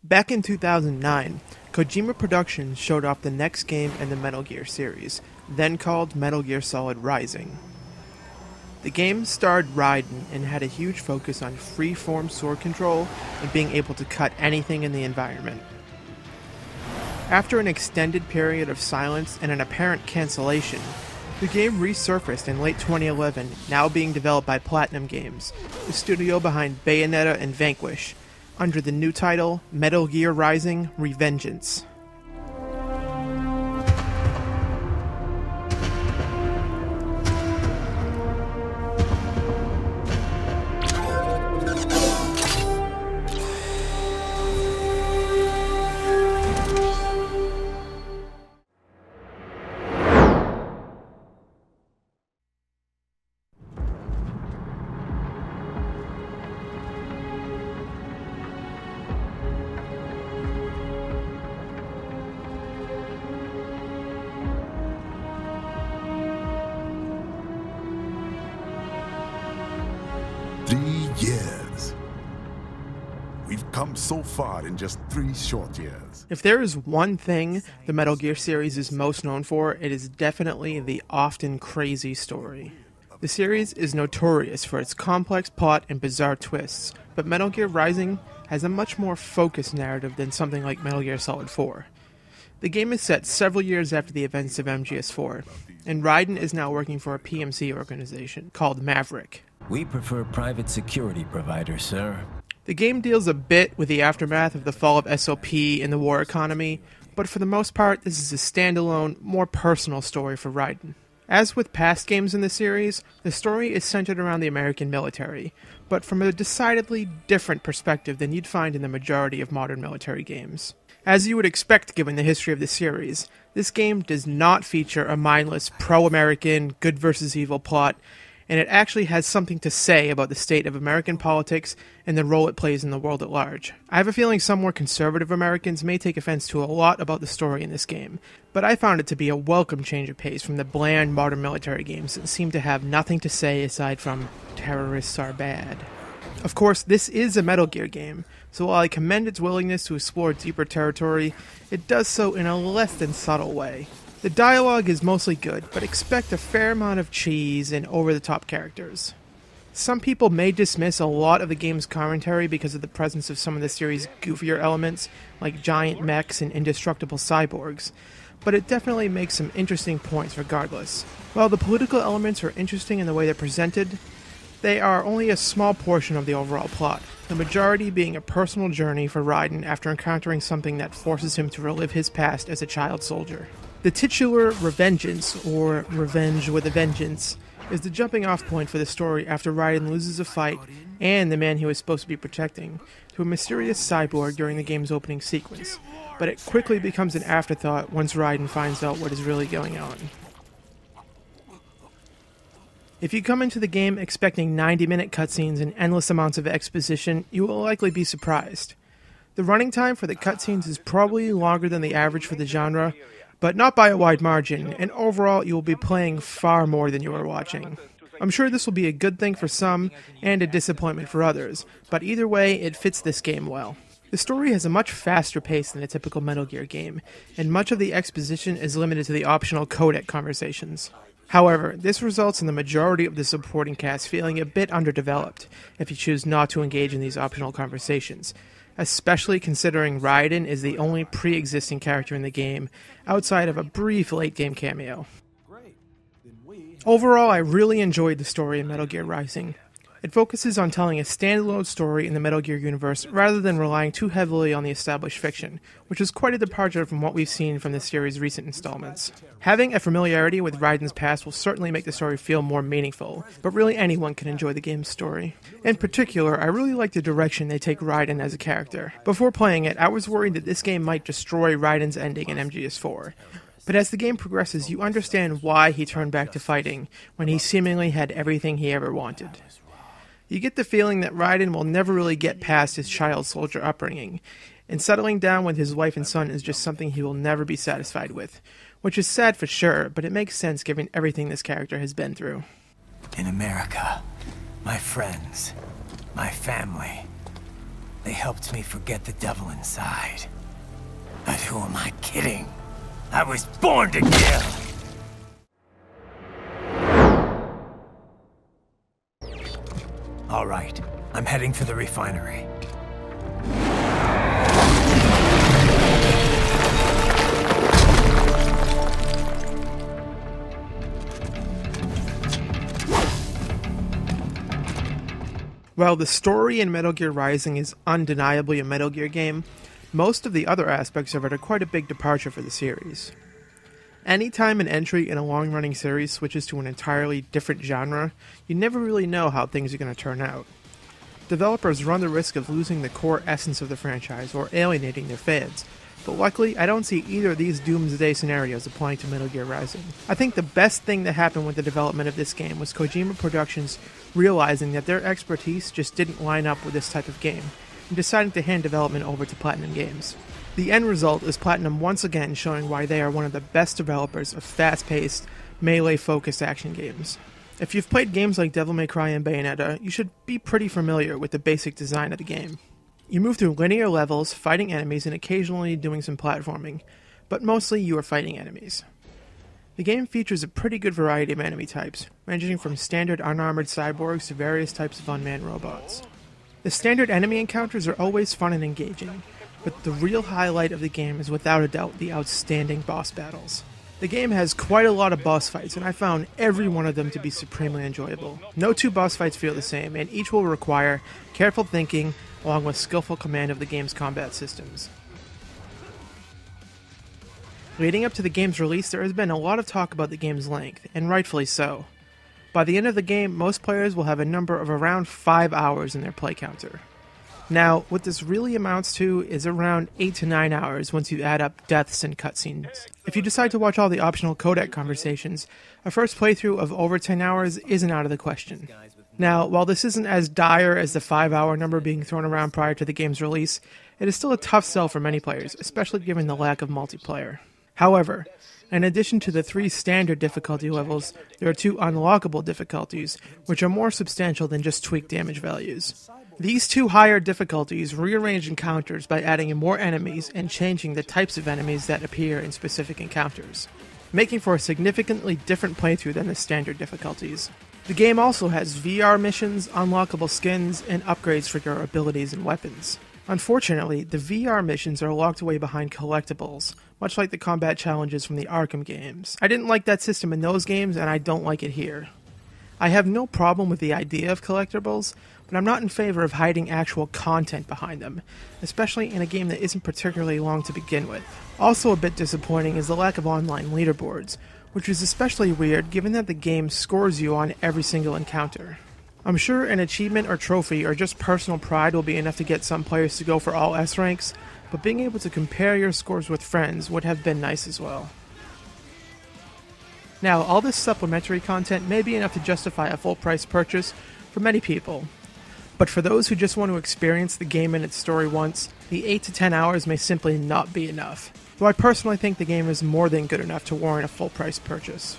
Back in 2009, Kojima Productions showed off the next game in the Metal Gear series, then called Metal Gear Solid Rising. The game starred Raiden and had a huge focus on free-form sword control and being able to cut anything in the environment. After an extended period of silence and an apparent cancellation, the game resurfaced in late 2011, now being developed by Platinum Games, the studio behind Bayonetta and Vanquish, under the new title Metal Gear Rising: Revengeance. Years. We've come so far in just 3 short years. If there is one thing the Metal Gear series is most known for, it is definitely the often crazy story. The series is notorious for its complex plot and bizarre twists, but Metal Gear Rising has a much more focused narrative than something like Metal Gear Solid 4. The game is set several years after the events of MGS4, and Raiden is now working for a PMC organization called Maverick. We prefer private security providers, sir. The game deals a bit with the aftermath of the fall of SOP and the war economy, but for the most part, this is a standalone, more personal story for Raiden. As with past games in the series, the story is centered around the American military, but from a decidedly different perspective than you'd find in the majority of modern military games. As you would expect given the history of the series, this game does not feature a mindless pro-American, good versus evil plot, and it actually has something to say about the state of American politics and the role it plays in the world at large. I have a feeling some more conservative Americans may take offense to a lot about the story in this game, but I found it to be a welcome change of pace from the bland modern military games that seem to have nothing to say aside from terrorists are bad. Of course, this is a Metal Gear game, so while I commend its willingness to explore deeper territory, it does so in a less than subtle way. The dialogue is mostly good, but expect a fair amount of cheese and over-the-top characters. Some people may dismiss a lot of the game's commentary because of the presence of some of the series' goofier elements, like giant mechs and indestructible cyborgs, but it definitely makes some interesting points regardless. While the political elements are interesting in the way they're presented, they are only a small portion of the overall plot, the majority being a personal journey for Raiden after encountering something that forces him to relive his past as a child soldier. The titular Revengeance, or Revenge with a Vengeance, is the jumping off point for the story after Raiden loses a fight, and the man he was supposed to be protecting, to a mysterious cyborg during the game's opening sequence, but it quickly becomes an afterthought once Raiden finds out what is really going on. If you come into the game expecting 90-minute cutscenes and endless amounts of exposition, you will likely be surprised. The running time for the cutscenes is probably longer than the average for the genre, but not by a wide margin, and overall you will be playing far more than you are watching. I'm sure this will be a good thing for some, and a disappointment for others, but either way, it fits this game well. The story has a much faster pace than a typical Metal Gear game, and much of the exposition is limited to the optional codec conversations. However, this results in the majority of the supporting cast feeling a bit underdeveloped if you choose not to engage in these optional conversations, especially considering Raiden is the only pre-existing character in the game outside of a brief late-game cameo. Overall, I really enjoyed the story in Metal Gear Rising. It focuses on telling a standalone story in the Metal Gear universe rather than relying too heavily on the established fiction, which is quite a departure from what we've seen from the series' recent installments. Having a familiarity with Raiden's past will certainly make the story feel more meaningful, but really anyone can enjoy the game's story. In particular, I really like the direction they take Raiden as a character. Before playing it, I was worried that this game might destroy Raiden's ending in MGS4. But as the game progresses, you understand why he turned back to fighting when he seemingly had everything he ever wanted. You get the feeling that Raiden will never really get past his child soldier upbringing, and settling down with his wife and son is just something he will never be satisfied with, which is sad for sure, but it makes sense given everything this character has been through. In America, my friends, my family, They helped me forget the devil inside. But who am I kidding? I was born to kill! All right, I'm heading for the refinery. While the story in Metal Gear Rising is undeniably a Metal Gear game, most of the other aspects of it are quite a big departure for the series. Anytime an entry in a long-running series switches to an entirely different genre, you never really know how things are going to turn out. Developers run the risk of losing the core essence of the franchise or alienating their fans, but luckily I don't see either of these doomsday scenarios applying to Metal Gear Rising. I think the best thing that happened with the development of this game was Kojima Productions realizing that their expertise just didn't line up with this type of game, and deciding to hand development over to Platinum Games. The end result is Platinum once again showing why they are one of the best developers of fast-paced, melee-focused action games. If you've played games like Devil May Cry and Bayonetta, you should be pretty familiar with the basic design of the game. You move through linear levels, fighting enemies and occasionally doing some platforming, but mostly you are fighting enemies. The game features a pretty good variety of enemy types, ranging from standard unarmored cyborgs to various types of unmanned robots. The standard enemy encounters are always fun and engaging, but the real highlight of the game is without a doubt the outstanding boss battles. The game has quite a lot of boss fights, and I found every one of them to be supremely enjoyable. No two boss fights feel the same, and each will require careful thinking along with skillful command of the game's combat systems. Leading up to the game's release, there has been a lot of talk about the game's length, and rightfully so. By the end of the game, most players will have a number of around 5 hours in their play counter. Now, what this really amounts to is around 8 to 9 hours once you add up deaths and cutscenes. If you decide to watch all the optional codec conversations, a first playthrough of over 10 hours isn't out of the question. Now, while this isn't as dire as the 5-hour number being thrown around prior to the game's release, it is still a tough sell for many players, especially given the lack of multiplayer. However, in addition to the 3 standard difficulty levels, there are 2 unlockable difficulties, which are more substantial than just tweaked damage values. These 2 higher difficulties rearrange encounters by adding in more enemies and changing the types of enemies that appear in specific encounters, making for a significantly different playthrough than the standard difficulties. The game also has VR missions, unlockable skins, and upgrades for your abilities and weapons. Unfortunately, the VR missions are locked away behind collectibles, much like the combat challenges from the Arkham games. I didn't like that system in those games, and I don't like it here. I have no problem with the idea of collectibles, but I'm not in favor of hiding actual content behind them, especially in a game that isn't particularly long to begin with. Also a bit disappointing is the lack of online leaderboards, which is especially weird given that the game scores you on every single encounter. I'm sure an achievement or trophy or just personal pride will be enough to get some players to go for all S ranks, but being able to compare your scores with friends would have been nice as well. Now, all this supplementary content may be enough to justify a full price purchase for many people, but for those who just want to experience the game and its story once, the 8 to 10 hours may simply not be enough, though I personally think the game is more than good enough to warrant a full price purchase.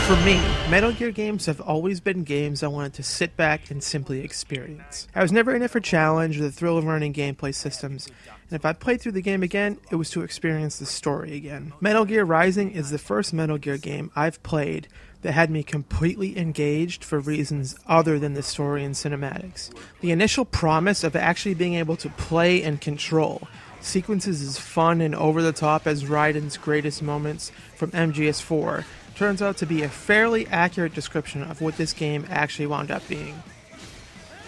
For me, Metal Gear games have always been games I wanted to sit back and simply experience. I was never in it for challenge or the thrill of learning gameplay systems, and if I played through the game again, it was to experience the story again. Metal Gear Rising is the first Metal Gear game I've played that had me completely engaged for reasons other than the story and cinematics. The initial promise of actually being able to play and control sequences as fun and over-the-top as Raiden's greatest moments from MGS4 turns out to be a fairly accurate description of what this game actually wound up being.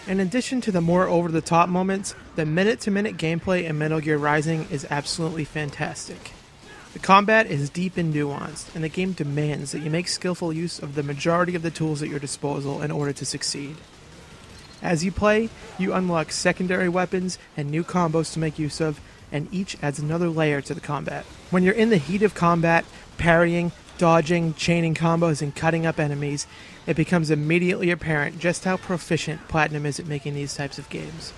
In addition to the more over-the-top moments, the minute-to-minute gameplay in Metal Gear Rising is absolutely fantastic. The combat is deep and nuanced, and the game demands that you make skillful use of the majority of the tools at your disposal in order to succeed. As you play, you unlock secondary weapons and new combos to make use of, and each adds another layer to the combat. When you're in the heat of combat, parrying, dodging, chaining combos, and cutting up enemies, it becomes immediately apparent just how proficient Platinum is at making these types of games.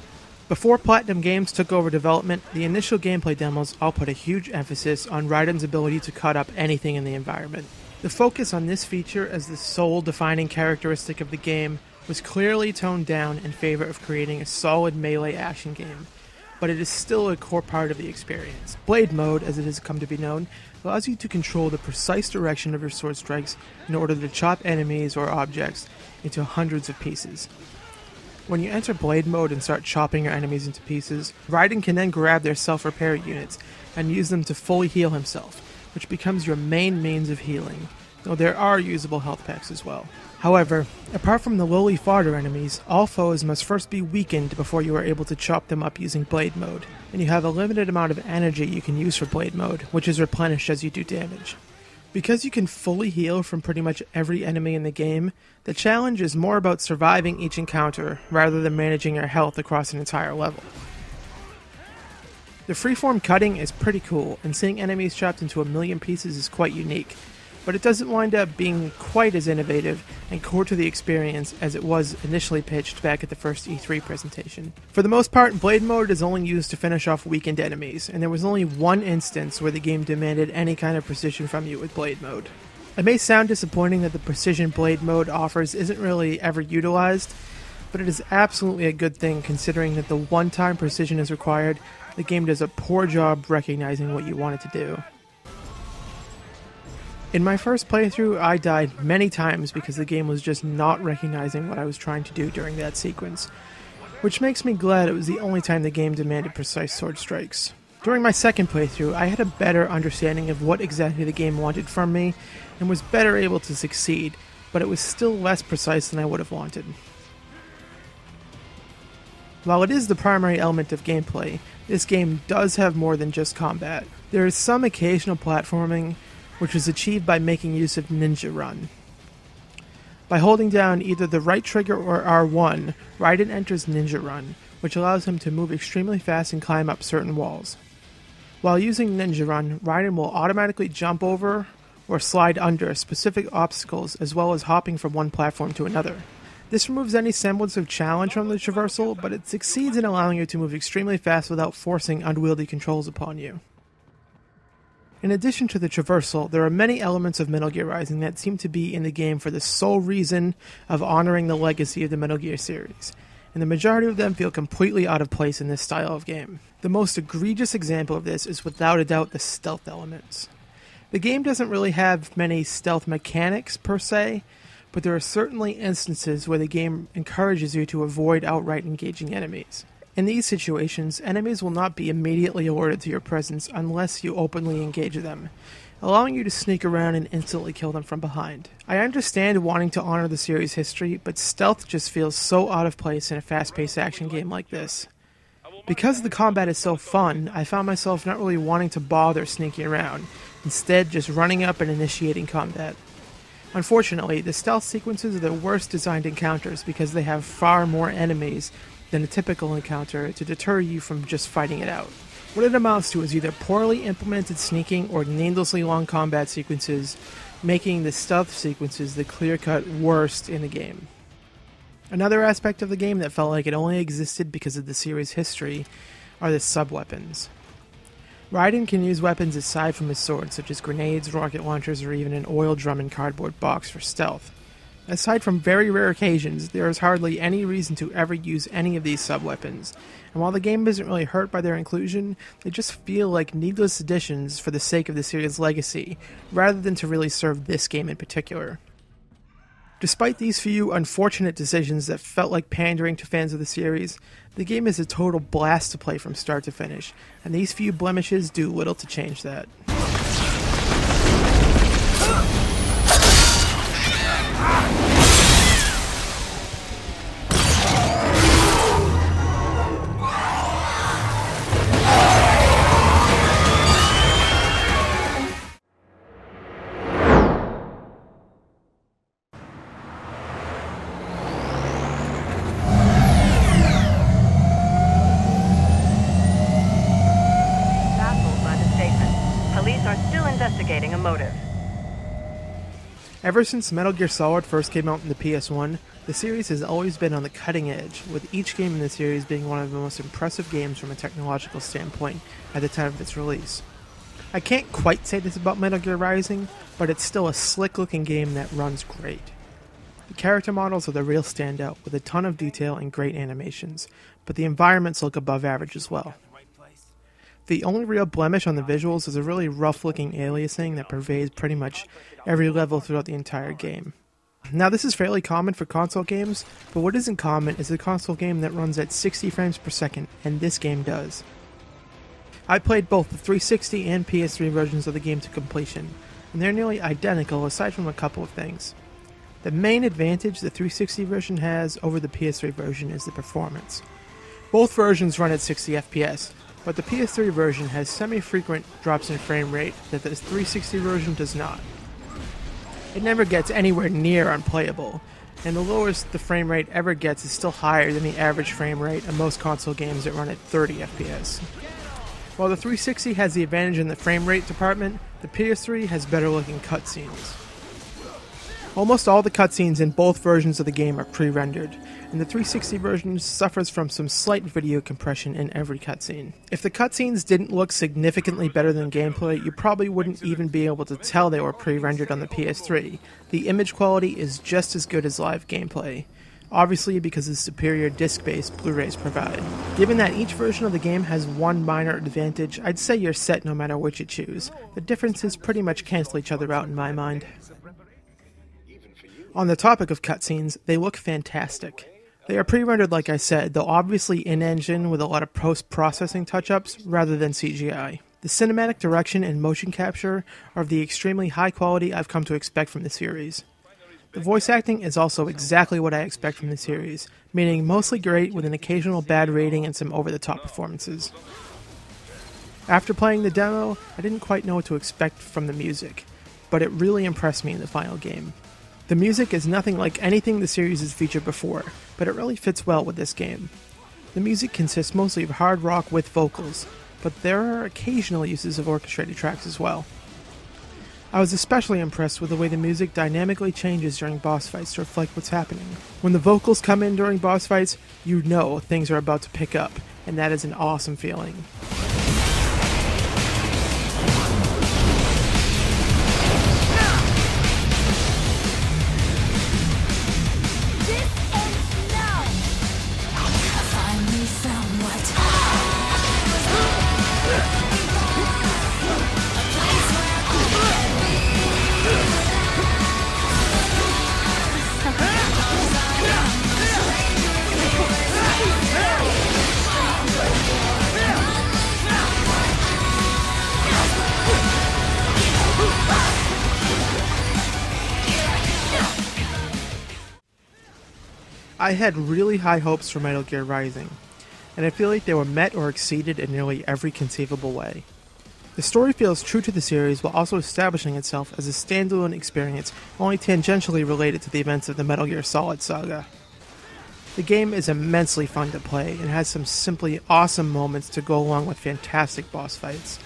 Before Platinum Games took over development, the initial gameplay demos all put a huge emphasis on Raiden's ability to cut up anything in the environment. The focus on this feature as the sole defining characteristic of the game was clearly toned down in favor of creating a solid melee action game, but it is still a core part of the experience. Blade Mode, as it has come to be known, allows you to control the precise direction of your sword strikes in order to chop enemies or objects into hundreds of pieces. When you enter Blade Mode and start chopping your enemies into pieces, Raiden can then grab their self-repair units and use them to fully heal himself, which becomes your main means of healing, though there are usable health packs as well. However, apart from the lowly fodder enemies, all foes must first be weakened before you are able to chop them up using Blade Mode, and you have a limited amount of energy you can use for Blade Mode, which is replenished as you do damage. Because you can fully heal from pretty much every enemy in the game, the challenge is more about surviving each encounter rather than managing your health across an entire level. The freeform cutting is pretty cool, and seeing enemies chopped into a million pieces is quite unique, but it doesn't wind up being quite as innovative and core to the experience as it was initially pitched back at the first E3 presentation. For the most part, Blade Mode is only used to finish off weakened enemies, and there was only one instance where the game demanded any kind of precision from you with Blade Mode. It may sound disappointing that the precision Blade Mode offers isn't really ever utilized, but it is absolutely a good thing considering that the one time precision is required, the game does a poor job recognizing what you want it to do. In my first playthrough, I died many times because the game was just not recognizing what I was trying to do during that sequence, which makes me glad it was the only time the game demanded precise sword strikes. During my second playthrough, I had a better understanding of what exactly the game wanted from me, and was better able to succeed, but it was still less precise than I would have wanted. While it is the primary element of gameplay, this game does have more than just combat. There is some occasional platforming, which is achieved by making use of Ninja Run. By holding down either the right trigger or R1, Raiden enters Ninja Run, which allows him to move extremely fast and climb up certain walls. While using Ninja Run, Raiden will automatically jump over or slide under specific obstacles as well as hopping from one platform to another. This removes any semblance of challenge from the traversal, but it succeeds in allowing you to move extremely fast without forcing unwieldy controls upon you. In addition to the traversal, there are many elements of Metal Gear Rising that seem to be in the game for the sole reason of honoring the legacy of the Metal Gear series, and the majority of them feel completely out of place in this style of game. The most egregious example of this is without a doubt the stealth elements. The game doesn't really have many stealth mechanics per se, but there are certainly instances where the game encourages you to avoid outright engaging enemies. In these situations, enemies will not be immediately alerted to your presence unless you openly engage them, allowing you to sneak around and instantly kill them from behind. I understand wanting to honor the series' history, but stealth just feels so out of place in a fast-paced action game like this. Because the combat is so fun, I found myself not really wanting to bother sneaking around, instead just running up and initiating combat. Unfortunately, the stealth sequences are the worst designed encounters because they have far more enemies than a typical encounter to deter you from just fighting it out. What it amounts to is either poorly implemented sneaking or needlessly long combat sequences, making the stealth sequences the clear-cut worst in the game. Another aspect of the game that felt like it only existed because of the series' history are the sub-weapons. Raiden can use weapons aside from his sword, such as grenades, rocket launchers, or even an oil drum and cardboard box for stealth. Aside from very rare occasions, there is hardly any reason to ever use any of these sub-weapons, and while the game isn't really hurt by their inclusion, they just feel like needless additions for the sake of the series' legacy, rather than to really serve this game in particular. Despite these few unfortunate decisions that felt like pandering to fans of the series, the game is a total blast to play from start to finish, and these few blemishes do little to change that. Ever since Metal Gear Solid first came out in the PS1, the series has always been on the cutting edge, with each game in the series being one of the most impressive games from a technological standpoint at the time of its release. I can't quite say this about Metal Gear Rising, but it's still a slick-looking game that runs great. The character models are the real standout, with a ton of detail and great animations, but the environments look above average as well. The only real blemish on the visuals is a really rough-looking aliasing that pervades pretty much every level throughout the entire game. Now, this is fairly common for console games, but what isn't common is a console game that runs at 60 frames per second, and this game does. I played both the 360 and PS3 versions of the game to completion, and they're nearly identical aside from a couple of things. The main advantage the 360 version has over the PS3 version is the performance. Both versions run at 60 FPS, but the PS3 version has semi-frequent drops in frame rate that the 360 version does not. It never gets anywhere near unplayable, and the lowest the frame rate ever gets is still higher than the average frame rate of most console games that run at 30 FPS. While the 360 has the advantage in the frame rate department, the PS3 has better looking cutscenes. Almost all the cutscenes in both versions of the game are pre-rendered, and the 360 version suffers from some slight video compression in every cutscene. If the cutscenes didn't look significantly better than gameplay, you probably wouldn't even be able to tell they were pre-rendered on the PS3. The image quality is just as good as live gameplay, obviously because of the superior disc-based Blu-rays provide. Given that each version of the game has one minor advantage, I'd say you're set no matter which you choose. The differences pretty much cancel each other out in my mind. On the topic of cutscenes, they look fantastic. They are pre-rendered like I said, though obviously in-engine with a lot of post-processing touch-ups rather than CGI. The cinematic direction and motion capture are of the extremely high quality I've come to expect from the series. The voice acting is also exactly what I expect from the series, meaning mostly great with an occasional bad rating and some over-the-top performances. After playing the demo, I didn't quite know what to expect from the music, but it really impressed me in the final game. The music is nothing like anything the series has featured before, but it really fits well with this game. The music consists mostly of hard rock with vocals, but there are occasional uses of orchestrated tracks as well. I was especially impressed with the way the music dynamically changes during boss fights to reflect what's happening. When the vocals come in during boss fights, you know things are about to pick up, and that is an awesome feeling. I had really high hopes for Metal Gear Rising, and I feel like they were met or exceeded in nearly every conceivable way. The story feels true to the series while also establishing itself as a standalone experience only tangentially related to the events of the Metal Gear Solid saga. The game is immensely fun to play and has some simply awesome moments to go along with fantastic boss fights.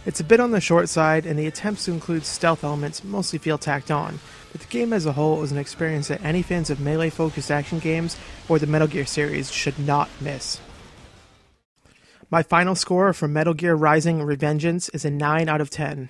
It's a bit on the short side, and the attempts to include stealth elements mostly feel tacked on, but the game as a whole is an experience that any fans of melee-focused action games or the Metal Gear series should not miss. My final score for Metal Gear Rising: Revengeance is a 9 out of 10.